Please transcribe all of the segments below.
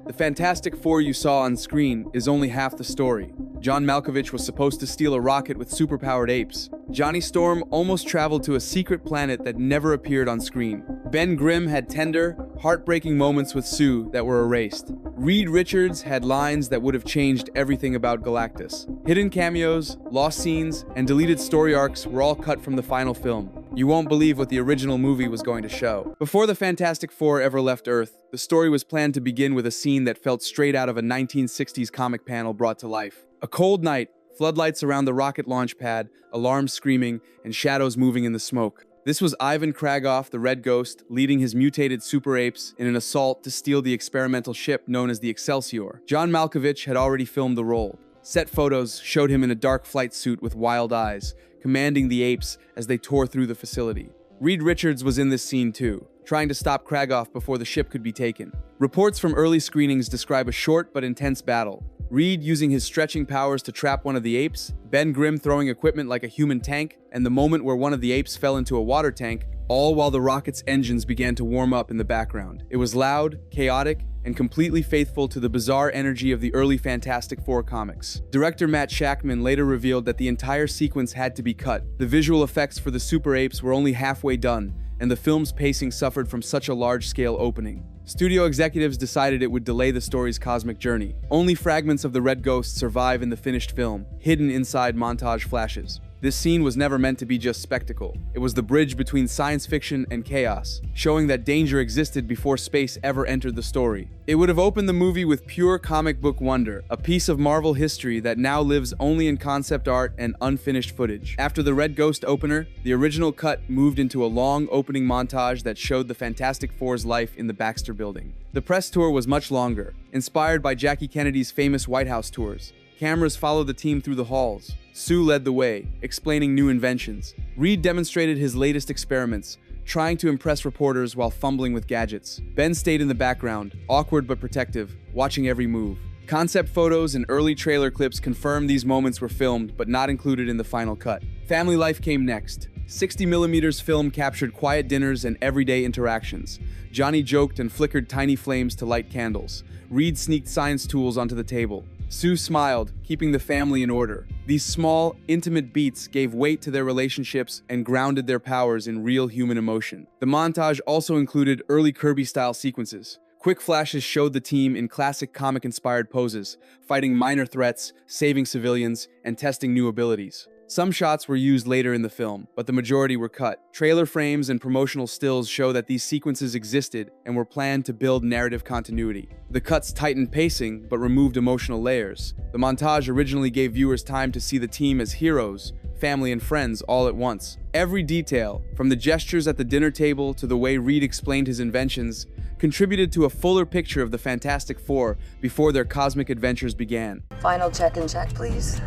The Fantastic Four you saw on screen is only half the story. John Malkovich was supposed to steal a rocket with superpowered apes. Johnny Storm almost traveled to a secret planet that never appeared on screen. Ben Grimm had tender, heartbreaking moments with Sue that were erased. Reed Richards had lines that would have changed everything about Galactus. Hidden cameos, lost scenes, and deleted story arcs were all cut from the final film. You won't believe what the original movie was going to show. Before the Fantastic Four ever left Earth, the story was planned to begin with a scene that felt straight out of a 1960s comic panel brought to life. A cold night, floodlights around the rocket launch pad, alarms screaming, and shadows moving in the smoke. This was Ivan Kragoff, the Red Ghost, leading his mutated super apes in an assault to steal the experimental ship known as the Excelsior. John Malkovich had already filmed the role. Set photos showed him in a dark flight suit with wild eyes, commanding the apes as they tore through the facility. Reed Richards was in this scene too, trying to stop Kragoff before the ship could be taken. Reports from early screenings describe a short but intense battle. Reed using his stretching powers to trap one of the apes, Ben Grimm throwing equipment like a human tank, and the moment where one of the apes fell into a water tank, all while the rocket's engines began to warm up in the background. It was loud, chaotic, and completely faithful to the bizarre energy of the early Fantastic Four comics. Director Matt Shakman later revealed that the entire sequence had to be cut. The visual effects for the super apes were only halfway done, and the film's pacing suffered from such a large-scale opening. Studio executives decided it would delay the story's cosmic journey. Only fragments of the Red Ghost survive in the finished film, hidden inside montage flashes. This scene was never meant to be just spectacle. It was the bridge between science fiction and chaos, showing that danger existed before space ever entered the story. It would have opened the movie with pure comic book wonder, a piece of Marvel history that now lives only in concept art and unfinished footage. After the Red Ghost opener, the original cut moved into a long opening montage that showed the Fantastic Four's life in the Baxter building. The press tour was much longer, inspired by Jackie Kennedy's famous White House tours. Cameras followed the team through the halls. Sue led the way, explaining new inventions. Reed demonstrated his latest experiments, trying to impress reporters while fumbling with gadgets. Ben stayed in the background, awkward but protective, watching every move. Concept photos and early trailer clips confirm these moments were filmed but not included in the final cut. Family life came next. 60mm film captured quiet dinners and everyday interactions. Johnny joked and flickered tiny flames to light candles. Reed sneaked science tools onto the table. Sue smiled, keeping the family in order. These small, intimate beats gave weight to their relationships and grounded their powers in real human emotion. The montage also included early Kirby-style sequences. Quick flashes showed the team in classic comic-inspired poses, fighting minor threats, saving civilians, and testing new abilities. Some shots were used later in the film, but the majority were cut. Trailer frames and promotional stills show that these sequences existed and were planned to build narrative continuity. The cuts tightened pacing, but removed emotional layers. The montage originally gave viewers time to see the team as heroes, family and friends all at once. Every detail, from the gestures at the dinner table to the way Reed explained his inventions, contributed to a fuller picture of the Fantastic Four before their cosmic adventures began. Final check and check, please.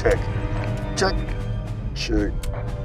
Check. Check. Check.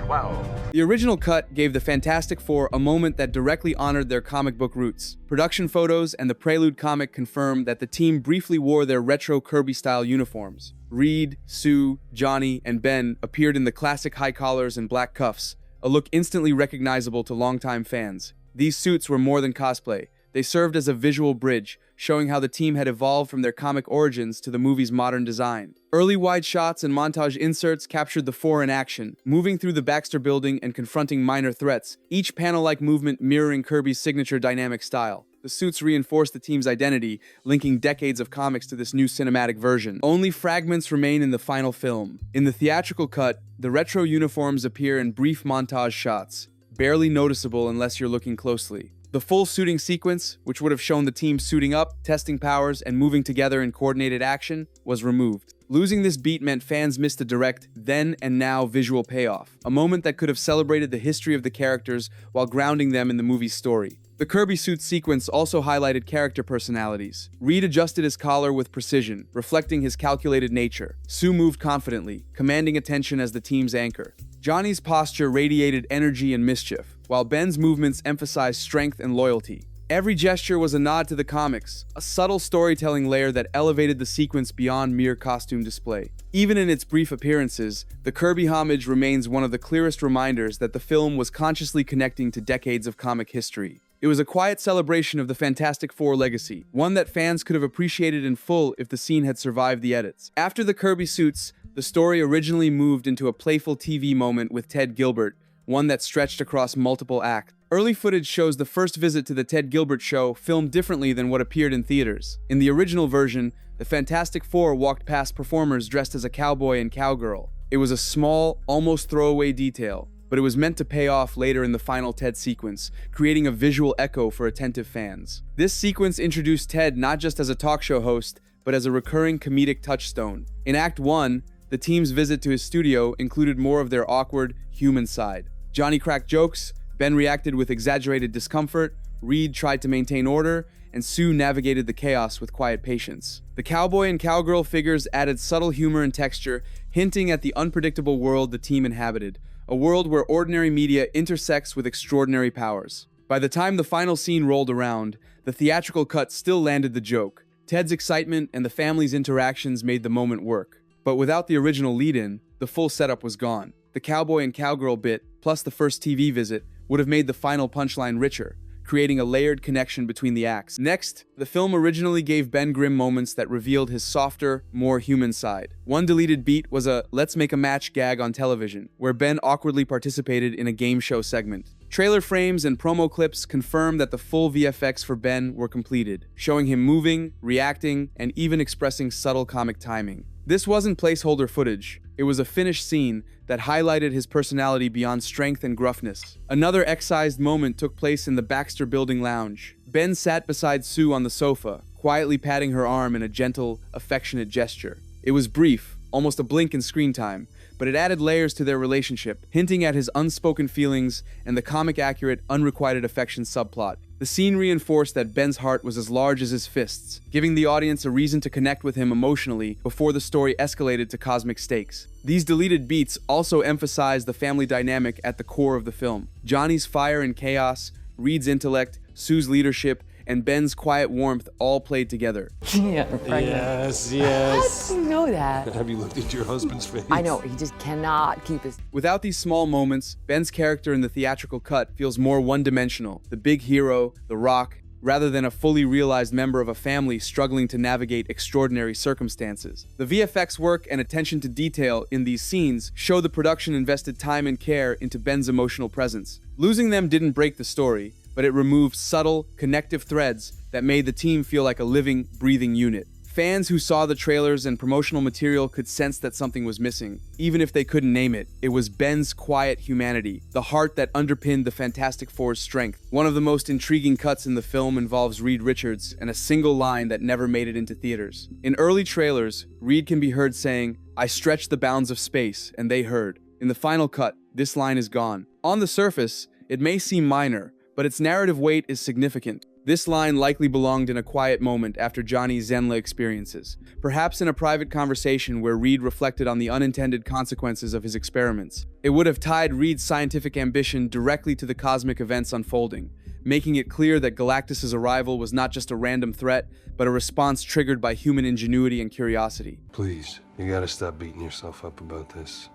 12. The original cut gave the Fantastic Four a moment that directly honored their comic book roots. Production photos and the Prelude comic confirmed that the team briefly wore their retro Kirby-style uniforms. Reed, Sue, Johnny, and Ben appeared in the classic high collars and black cuffs, a look instantly recognizable to longtime fans. These suits were more than cosplay. They served as a visual bridge, showing how the team had evolved from their comic origins to the movie's modern design. Early wide shots and montage inserts captured the four in action, moving through the Baxter building and confronting minor threats, each panel-like movement mirroring Kirby's signature dynamic style. The suits reinforced the team's identity, linking decades of comics to this new cinematic version. Only fragments remain in the final film. In the theatrical cut, the retro uniforms appear in brief montage shots, barely noticeable unless you're looking closely. The full suiting sequence, which would have shown the team suiting up, testing powers, and moving together in coordinated action, was removed. Losing this beat meant fans missed a direct then and now visual payoff, a moment that could have celebrated the history of the characters while grounding them in the movie's story. The Kirby suit sequence also highlighted character personalities. Reed adjusted his collar with precision, reflecting his calculated nature. Sue moved confidently, commanding attention as the team's anchor. Johnny's posture radiated energy and mischief, while Ben's movements emphasized strength and loyalty. Every gesture was a nod to the comics, a subtle storytelling layer that elevated the sequence beyond mere costume display. Even in its brief appearances, the Kirby homage remains one of the clearest reminders that the film was consciously connecting to decades of comic history. It was a quiet celebration of the Fantastic Four legacy, one that fans could have appreciated in full if the scene had survived the edits. After the Kirby suits, the story originally moved into a playful TV moment with Ted Gilbert, one that stretched across multiple acts. Early footage shows the first visit to the Ted Gilbert show filmed differently than what appeared in theaters. In the original version, the Fantastic Four walked past performers dressed as a cowboy and cowgirl. It was a small, almost throwaway detail, but it was meant to pay off later in the final Ted sequence, creating a visual echo for attentive fans. This sequence introduced Ted not just as a talk show host, but as a recurring comedic touchstone. In Act 1, the team's visit to his studio included more of their awkward, human side. Johnny cracked jokes, Ben reacted with exaggerated discomfort, Reed tried to maintain order, and Sue navigated the chaos with quiet patience. The cowboy and cowgirl figures added subtle humor and texture, hinting at the unpredictable world the team inhabited, a world where ordinary media intersects with extraordinary powers. By the time the final scene rolled around, the theatrical cut still landed the joke. Ted's excitement and the family's interactions made the moment work. But without the original lead-in, the full setup was gone. The cowboy and cowgirl bit, plus the first TV visit, would have made the final punchline richer, creating a layered connection between the acts. Next, the film originally gave Ben Grimm moments that revealed his softer, more human side. One deleted beat was a "let's make a match" gag on television, where Ben awkwardly participated in a game show segment. Trailer frames and promo clips confirm that the full VFX for Ben were completed, showing him moving, reacting, and even expressing subtle comic timing. This wasn't placeholder footage. It was a finished scene that highlighted his personality beyond strength and gruffness. Another excised moment took place in the Baxter building lounge. Ben sat beside Sue on the sofa, quietly patting her arm in a gentle, affectionate gesture. It was brief, almost a blink in screen time, but it added layers to their relationship, hinting at his unspoken feelings and the comic-accurate, unrequited affection subplot. The scene reinforced that Ben's heart was as large as his fists, giving the audience a reason to connect with him emotionally before the story escalated to cosmic stakes. These deleted beats also emphasized the family dynamic at the core of the film. Johnny's fire and chaos, Reed's intellect, Sue's leadership, and Ben's quiet warmth all played together. Yeah, pregnant. Yes. How do you know that? Have you looked at your husband's face? I know, he just cannot keep his... Without these small moments, Ben's character in the theatrical cut feels more one-dimensional, the big hero, the rock, rather than a fully realized member of a family struggling to navigate extraordinary circumstances. The VFX work and attention to detail in these scenes show the production invested time and care into Ben's emotional presence. Losing them didn't break the story, but it removed subtle, connective threads that made the team feel like a living, breathing unit. Fans who saw the trailers and promotional material could sense that something was missing, even if they couldn't name it. It was Ben's quiet humanity, the heart that underpinned the Fantastic Four's strength. One of the most intriguing cuts in the film involves Reed Richards and a single line that never made it into theaters. In early trailers, Reed can be heard saying, "I stretched the bounds of space, and they heard." In the final cut, this line is gone. On the surface, it may seem minor, but its narrative weight is significant. This line likely belonged in a quiet moment after Johnny's Zenla experiences, perhaps in a private conversation where Reed reflected on the unintended consequences of his experiments. It would have tied Reed's scientific ambition directly to the cosmic events unfolding, making it clear that Galactus' arrival was not just a random threat, but a response triggered by human ingenuity and curiosity. Please, you gotta stop beating yourself up about this.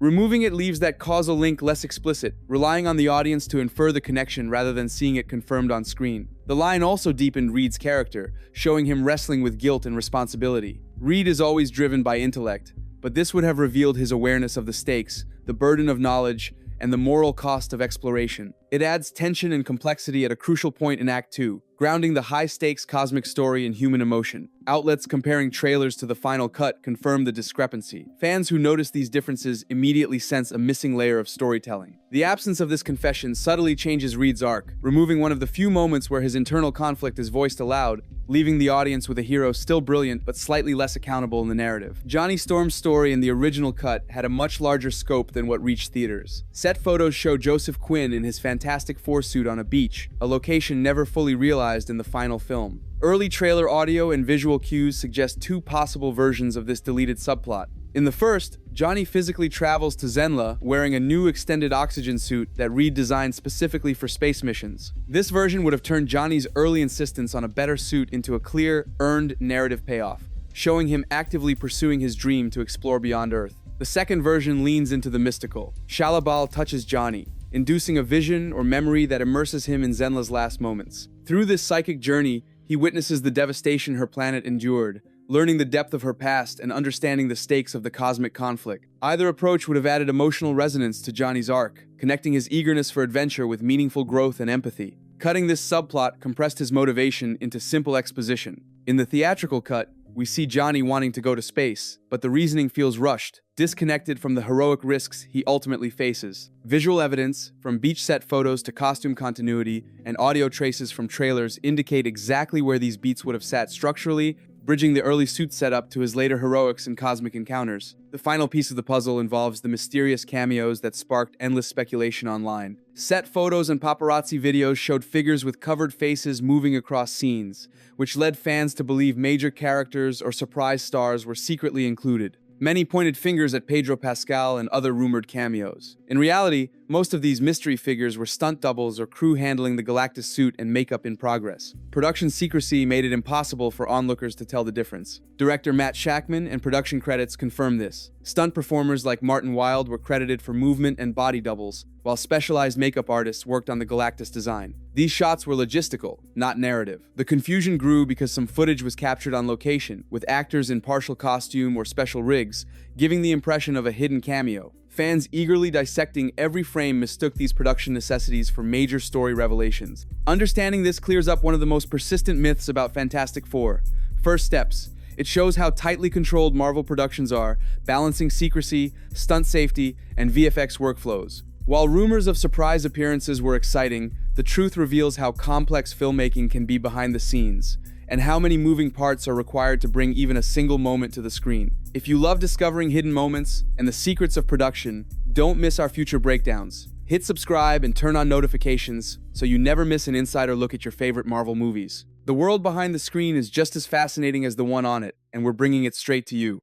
Removing it leaves that causal link less explicit, relying on the audience to infer the connection rather than seeing it confirmed on screen. The line also deepened Reed's character, showing him wrestling with guilt and responsibility. Reed is always driven by intellect, but this would have revealed his awareness of the stakes, the burden of knowledge, and the moral cost of exploration. It adds tension and complexity at a crucial point in Act 2, grounding the high-stakes cosmic story in human emotion. Outlets comparing trailers to the final cut confirm the discrepancy. Fans who notice these differences immediately sense a missing layer of storytelling. The absence of this confession subtly changes Reed's arc, removing one of the few moments where his internal conflict is voiced aloud, leaving the audience with a hero still brilliant but slightly less accountable in the narrative. Johnny Storm's story in the original cut had a much larger scope than what reached theaters. Set photos show Joseph Quinn in his Fantastic Four suit on a beach, a location never fully realized in the final film. Early trailer audio and visual cues suggest two possible versions of this deleted subplot. In the first, Johnny physically travels to Zenla wearing a new extended oxygen suit that Reed designed specifically for space missions. This version would have turned Johnny's early insistence on a better suit into a clear, earned narrative payoff, showing him actively pursuing his dream to explore beyond Earth. The second version leans into the mystical. Shalabal touches Johnny, inducing a vision or memory that immerses him in Zenla's last moments. Through this psychic journey, he witnesses the devastation her planet endured, learning the depth of her past and understanding the stakes of the cosmic conflict. Either approach would have added emotional resonance to Johnny's arc, connecting his eagerness for adventure with meaningful growth and empathy. Cutting this subplot compressed his motivation into simple exposition. In the theatrical cut, we see Johnny wanting to go to space, but the reasoning feels rushed, disconnected from the heroic risks he ultimately faces. Visual evidence, from beach set photos to costume continuity, and audio traces from trailers indicate exactly where these beats would have sat structurally, bridging the early suit setup to his later heroics and cosmic encounters. The final piece of the puzzle involves the mysterious cameos that sparked endless speculation online. Set photos and paparazzi videos showed figures with covered faces moving across scenes, which led fans to believe major characters or surprise stars were secretly included. Many pointed fingers at Pedro Pascal and other rumored cameos. In reality, most of these mystery figures were stunt doubles or crew handling the Galactus suit and makeup in progress. Production secrecy made it impossible for onlookers to tell the difference. Director Matt Shackman and production credits confirm this. Stunt performers like Martin Wilde were credited for movement and body doubles, while specialized makeup artists worked on the Galactus design. These shots were logistical, not narrative. The confusion grew because some footage was captured on location, with actors in partial costume or special rigs, giving the impression of a hidden cameo. Fans eagerly dissecting every frame mistook these production necessities for major story revelations. Understanding this clears up one of the most persistent myths about Fantastic Four. First steps. It shows how tightly controlled Marvel productions are, balancing secrecy, stunt safety, and VFX workflows. While rumors of surprise appearances were exciting, the truth reveals how complex filmmaking can be behind the scenes, and how many moving parts are required to bring even a single moment to the screen. If you love discovering hidden moments and the secrets of production, don't miss our future breakdowns. Hit subscribe and turn on notifications so you never miss an insider look at your favorite Marvel movies. The world behind the screen is just as fascinating as the one on it, and we're bringing it straight to you.